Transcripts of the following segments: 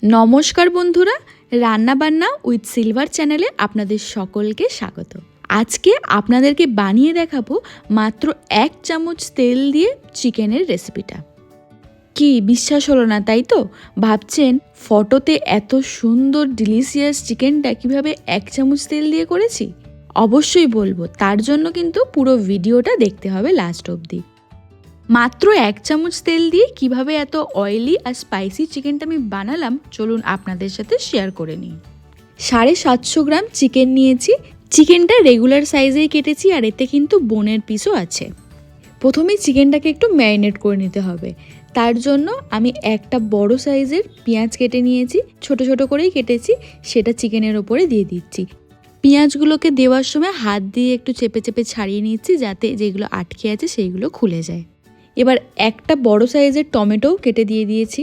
নমস্কার বন্ধুরা, রান্নাবান্না উইথ সিলভার চ্যানেলে আপনাদের সকলকে স্বাগত। আজকে আপনাদেরকে বানিয়ে দেখাবো মাত্র 1 চামচ তেল দিয়ে চিকেনের রেসিপিটা। কি বিশ্বাস হলো না তাই তো? ভাবছেন ফটোতে এত সুন্দর ডিলিশিয়াস চিকেনটা কিভাবে 1 চামচ তেল দিয়ে করেছি? অবশ্যই বলবো, তার জন্য কিন্তু পুরো ভিডিওটা দেখতে হবে লাস্ট অবধি। মাত্র 1 চামচ তেল দিয়ে কিভাবে এত অয়েলি আর স্পাইসি চিকেনটা আমি বানালাম চলুন আপনাদের সাথে শেয়ার করে নিই। 750 গ্রাম চিকেন নিয়েছি। চিকেনটা রেগুলার সাইজেই কেটেছি আর এতে কিন্তু বোনের পিসও আছে। প্রথমেই চিকেনটাকে একটু ম্যারিনেট করে নিতে হবে। তার জন্য আমি একটা বড় সাইজের পেঁয়াজ কেটে নিয়েছি, ছোট ছোট করেই কেটেছি, সেটা চিকেনের ওপরে দিয়ে দিচ্ছি। পেঁয়াজগুলোকে দেওয়ার সময় হাত দিয়ে একটু চেপে চেপে ছাড়িয়ে নিচ্ছি যাতে যেগুলো আটকে আছে সেইগুলো খুলে যায়। এবার একটা বড় সাইজের টমেটোও কেটে দিয়ে দিয়েছি।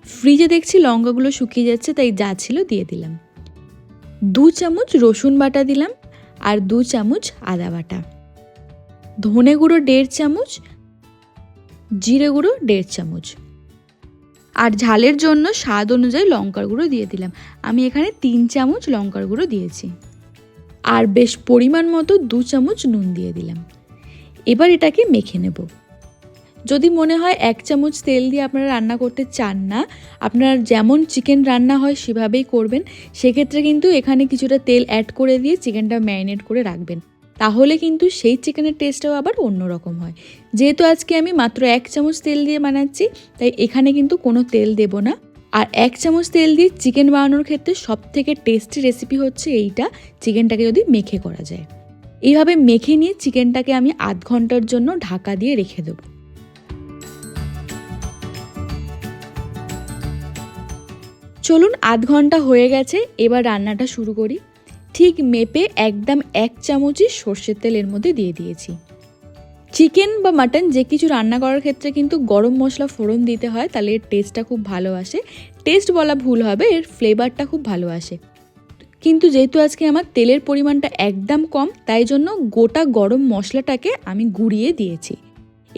ফ্রিজে দেখছি লঙ্কাগুলো শুকিয়ে যাচ্ছে, তাই যা ছিল দিয়ে দিলাম। 2 চামচ রসুন বাটা দিলাম আর 2 চামচ আদা বাটা, ধনে গুঁড়ো 1.5 চামচ, জিরে গুঁড়ো 1.5 চামচ, আর ঝালের জন্য স্বাদ অনুযায়ী লঙ্কার গুঁড়ো দিয়ে দিলাম। আমি এখানে 3 চামচ লঙ্কার গুঁড়ো দিয়েছি আর বেশ পরিমাণ মতো 2 চামচ নুন দিয়ে দিলাম। এবার এটাকে মেখে নেব। যদি মনে হয় 1 চামচ তেল দিয়ে আপনারা রান্না করতে চান না, আপনার যেমন চিকেন রান্না হয় সেভাবেই করবেন, সেক্ষেত্রে কিন্তু এখানে কিছুটা তেল অ্যাড করে দিয়ে চিকেনটা ম্যারিনেট করে রাখবেন, তাহলে কিন্তু সেই চিকেনের টেস্টটাও আবার অন্যরকম হয়। যেহেতু আজকে আমি মাত্র 1 চামচ তেল দিয়ে বানাচ্ছি, তাই এখানে কিন্তু কোনো তেল দেব না। আর 1 চামচ তেল দিয়ে চিকেন বানানোর ক্ষেত্রে সবথেকে টেস্টি রেসিপি হচ্ছে এইটা, চিকেনটাকে যদি মেখে করা যায়। এইভাবে মেখে নিয়ে চিকেনটাকে আমি আধ ঘন্টার জন্য ঢাকা দিয়ে রেখে দেবো। চলুন, আধ ঘন্টা হয়ে গেছে, এবার রান্নাটা শুরু করি। ঠিক মেপে একদম 1 চামচই সর্ষের তেল এর মধ্যে দিয়ে দিয়েছি। চিকেন বা মাটন যে কিছু রান্না করার ক্ষেত্রে কিন্তু গরম মশলা ফোড়ন দিতে হয়, তাহলে এর টেস্টটা খুব ভালো আসে। টেস্ট বলা ভুল হবে, এর ফ্লেভারটা খুব ভালো আসে। কিন্তু যেহেতু আজকে আমার তেলের পরিমাণটা একদম কম, তাই জন্য গোটা গরম মশলাটাকে আমি গুঁড়িয়ে দিয়েছি।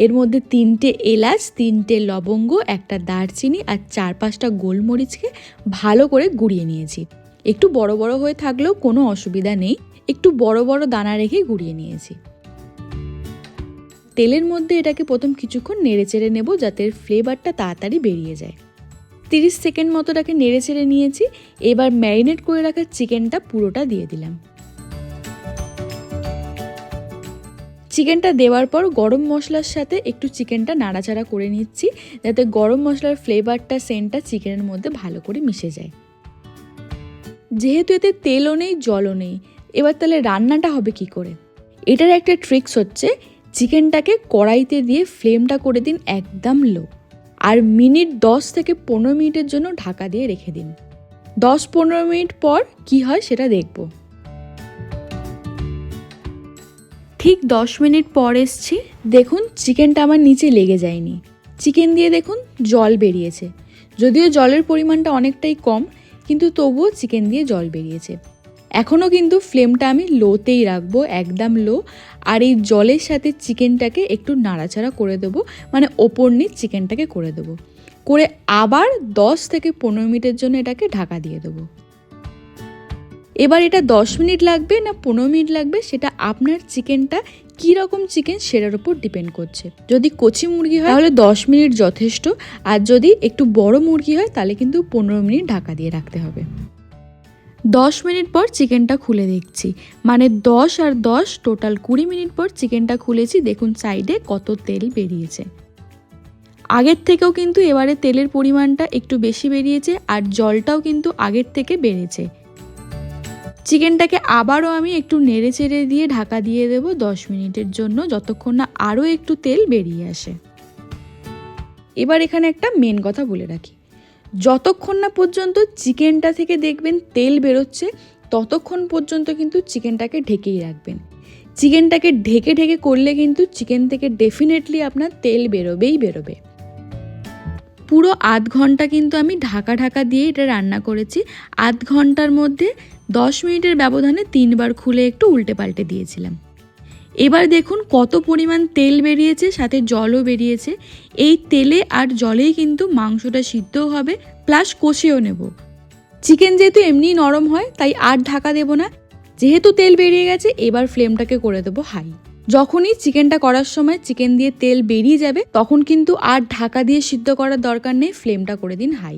এর মধ্যে 3টে এলাচ, 3টে লবঙ্গ, একটা দারচিনি আর 4-5টা গোলমরিচকে ভালো করে গুঁড়িয়ে নিয়েছি। একটু বড় বড় হয়ে থাকলেও কোনো অসুবিধা নেই, একটু বড় বড় দানা রেখে গুঁড়িয়ে নিয়েছি। তেলের মধ্যে এটাকে প্রথম কিছুক্ষণ নেড়েচেড়ে নেব যাতে এর ফ্লেভারটা তাড়াতাড়ি বেরিয়ে যায়। 30 সেকেন্ড মতো এটাকে নেড়েচেড়ে নিয়েছি। এবার ম্যারিনেট করে রাখা চিকেনটা পুরোটা দিয়ে দিলাম। চিকেনটা দেওয়ার পর গরম মশলার সাথে একটু চিকেনটা নাড়াচাড়া করে নিচ্ছি যাতে গরম মশলার ফ্লেভারটা, সেন্টটা চিকেনের মধ্যে ভালো করে মিশে যায়। যেহেতু এতে তেলও নেই, জলও নেই, এবার তাহলে রান্নাটা হবে কি করে? এটার একটা ট্রিক্স হচ্ছে, চিকেনটাকে কড়াইতে দিয়ে ফ্লেমটা করে দিন একদম লো, আর 10 থেকে 15 মিনিটের জন্য ঢাকা দিয়ে রেখে দিন। 10-15 মিনিট পর কি হয় সেটা দেখব। ঠিক 10 মিনিট পর এসছি, দেখুন চিকেনটা আমার নিচে লেগে যায়নি। চিকেন দিয়ে দেখুন জল বেরিয়েছে, যদিও জলের পরিমাণটা অনেকটাই কম, কিন্তু তবুও চিকেন দিয়ে জল বেরিয়েছে। এখনও কিন্তু ফ্লেমটা আমি লোতেই রাখবো, একদম লো। আর এই জলের সাথে চিকেনটাকে একটু নাড়াচাড়া করে দেবো, মানে ওপর নিচ চিকেনটাকে করে দেবো, করে আবার 10 থেকে 15 মিনিটের জন্য এটাকে ঢাকা দিয়ে দেবো। এবার এটা 10 মিনিট লাগবে না 15 মিনিট লাগবে সেটা আপনার চিকেনটা কী রকম চিকেন সেটার উপর ডিপেন্ড করছে। যদি কচি মুরগি হয় তাহলে 10 মিনিট যথেষ্ট, আর যদি একটু বড় মুরগি হয় তাহলে কিন্তু 15 মিনিট ঢাকা দিয়ে রাখতে হবে। 10 মিনিট পর চিকেনটা খুলে দেখছি, মানে 10 আর 10 টোটাল 20 মিনিট পর চিকেনটা খুলেছি। দেখুন সাইডে কত তেল বেরিয়েছে। আগের থেকেও কিন্তু এবারে তেলের পরিমাণটা একটু বেশি বেরিয়েছে, আর জলটাও কিন্তু আগের থেকে বেড়েছে। চিকেনটাকে আবারও আমি একটু নেড়ে চেড়ে দিয়ে ঢাকা দিয়ে দেবো 10 মিনিটের জন্য, যতক্ষণ না আরও একটু তেল বেরিয়ে আসে। এবার এখানে একটা মেন কথা বলে রাখি, যতক্ষণ না পর্যন্ত চিকেনটা থেকে দেখবেন তেল বেরোচ্ছে ততক্ষণ পর্যন্ত কিন্তু চিকেনটাকে ঢেকেই রাখবেন। চিকেনটাকে ঢেকে ঢেকে করলে কিন্তু চিকেন থেকে ডেফিনেটলি আপনার তেল বেরোবেই বেরোবে। পুরো আধ ঘন্টা কিন্তু আমি ঢাকা দিয়ে এটা রান্না করেছি। আধ ঘন্টার মধ্যে 10 মিনিটের ব্যবধানে 3 বার খুলে একটু উল্টে পাল্টে দিয়েছিলাম। এবার দেখুন কত পরিমাণ তেল বেরিয়েছে, সাথে জলও বেরিয়েছে। এই তেলে আর জলেই কিন্তু মাংসটা সিদ্ধও হবে, প্লাস কষিয়েও নেব। চিকেন যেহেতু এমনি নরম হয় তাই আর ঢাকা দেব না। যেহেতু তেল বেরিয়ে গেছে এবার ফ্লেমটাকে করে দেবো হাই। যখনই চিকেনটা করার সময় চিকেন দিয়ে তেল বেরিয়ে যাবে তখন কিন্তু আর ঢাকা দিয়ে সিদ্ধ করার দরকার নেই, ফ্লেমটা করে দিন হাই।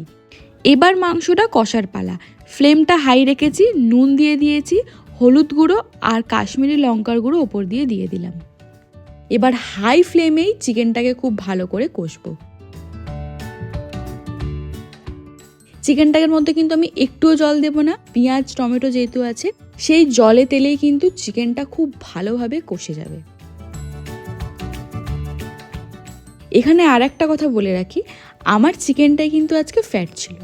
এবার মাংসটা কষার পালা। ফ্লেমটা হাই রেখেছি, নুন দিয়ে দিয়েছি, হলুদ গুঁড়ো আর কাশ্মীরি লঙ্কার গুঁড়ো ওপর দিয়ে দিলাম। এবার হাই ফ্লেমেই চিকেনটাকে খুব ভালো করে কষবো। চিকেনটার মধ্যে কিন্তু আমি একটুও জল দেব না, পেঁয়াজ টমেটো যেহেতু আছে সেই জলে তেলেই কিন্তু চিকেনটা খুব ভালোভাবে কষে যাবে। এখানে আর একটা কথা বলে রাখি, আমার চিকেনটায় কিন্তু আজকে ফ্যাট ছিল,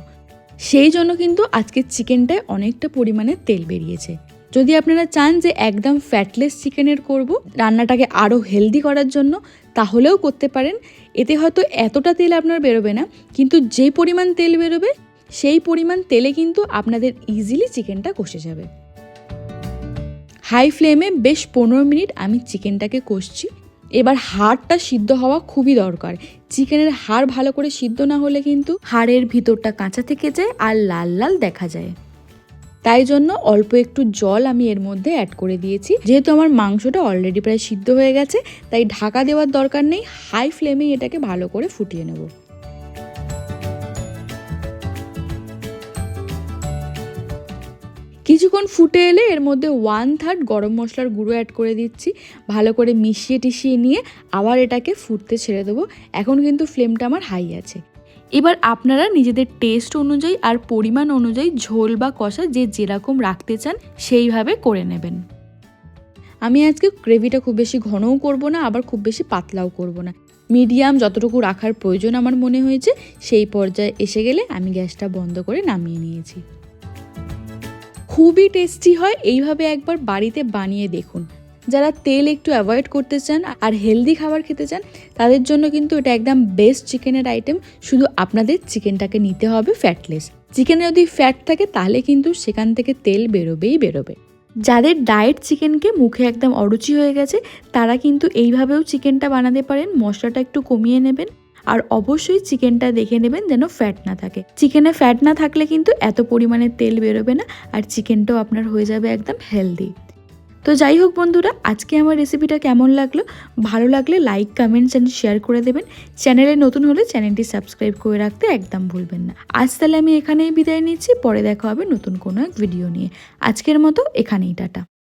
সেই জন্য কিন্তু আজকের চিকেনটায় অনেকটা পরিমাণে তেল বেরিয়েছে। যদি আপনারা চান যে একদম ফ্যাটলেস চিকেনের করব, রান্নাটাকে আরও হেলদি করার জন্য, তাহলেও করতে পারেন। এতে হয়তো এতটা তেল আপনার বেরোবে না, কিন্তু যে পরিমাণ তেল বেরোবে সেই পরিমাণ তেলে কিন্তু আপনাদের ইজিলি চিকেনটা কষে যাবে। হাই ফ্লেমে বেশ 15 মিনিট আমি চিকেনটাকে কষছি। এবার হাড়টা সিদ্ধ হওয়া খুবই দরকার। চিকেনের হাড় ভালো করে সিদ্ধ না হলে কিন্তু হাড়ের ভিতরটা কাঁচা থেকে যায় আর লাল লাল দেখা যায়। তাই জন্য অল্প একটু জল আমি এর মধ্যে অ্যাড করে দিয়েছি। যেহেতু আমার মাংসটা অলরেডি প্রায় সিদ্ধ হয়ে গেছে তাই ঢাকা দেওয়ার দরকার নেই, হাই ফ্লেমেই এটাকে ভালো করে ফুটিয়ে নেব। কিছুক্ষণ ফুটে এলে এর মধ্যে 1/3 গরম মশলার গুঁড়ো অ্যাড করে দিচ্ছি। ভালো করে মিশিয়ে টিশিয়ে নিয়ে আবার এটাকে ফুটতে ছেড়ে দেবো। এখন কিন্তু ফ্লেমটা আমার হাই আছে। এবার আপনারা নিজেদের টেস্ট অনুযায়ী আর পরিমাণ অনুযায়ী ঝোল বা কষা যে যেরকম রাখতে চান সেইভাবে করে নেবেন। আমি আজকে গ্রেভিটা খুব বেশি ঘনও করব না, আবার খুব বেশি পাতলাও করব না, মিডিয়াম যতটুকু রাখার প্রয়োজন আমার মনে হয়েছে সেই পর্যায়ে এসে গেলে আমি গ্যাসটা বন্ধ করে নামিয়ে নিয়েছি। খুবই টেস্টি হয়, এইভাবে একবার বাড়িতে বানিয়ে দেখুন। যারা তেল একটু অ্যাভয়েড করতে চান আর হেলদি খাবার খেতে চান তাদের জন্য কিন্তু এটা একদম বেস্ট চিকেনের আইটেম। শুধু আপনাদের চিকেনটাকে নিতে হবে ফ্যাটলেস। চিকেনে যদি ফ্যাট থাকে তাহলে কিন্তু সেখান থেকে তেল বেরোবেই বেরোবে। যাদের ডায়েট চিকেনকে মুখে একদম অরুচি হয়ে গেছে তারা কিন্তু এইভাবেও চিকেনটা বানাতে পারেন। মশলাটা একটু কমিয়ে নেবেন আর অবশ্যই চিকেনটা দেখে নেবেন যেন ফ্যাট না থাকে। চিকেনে ফ্যাট না থাকলে কিন্তু এত পরিমাণে তেল বেরোবে না আর চিকেনটাও আপনার হয়ে যাবে একদম হেলদি। তো যাই হোক বন্ধুরা, আজকে আমার রেসিপিটা কেমন লাগলো, ভালো লাগলে লাইক কমেন্টস অ্যান্ড শেয়ার করে দেবেন। চ্যানেলে নতুন হলে চ্যানেলটি সাবস্ক্রাইব করে রাখতে একদম ভুলবেন না। আজ তাহলে আমি এখানেই বিদায় নিচ্ছি, পরে দেখা হবে নতুন কোনো এক ভিডিও নিয়ে। আজকের মতো এখানেই টাটা।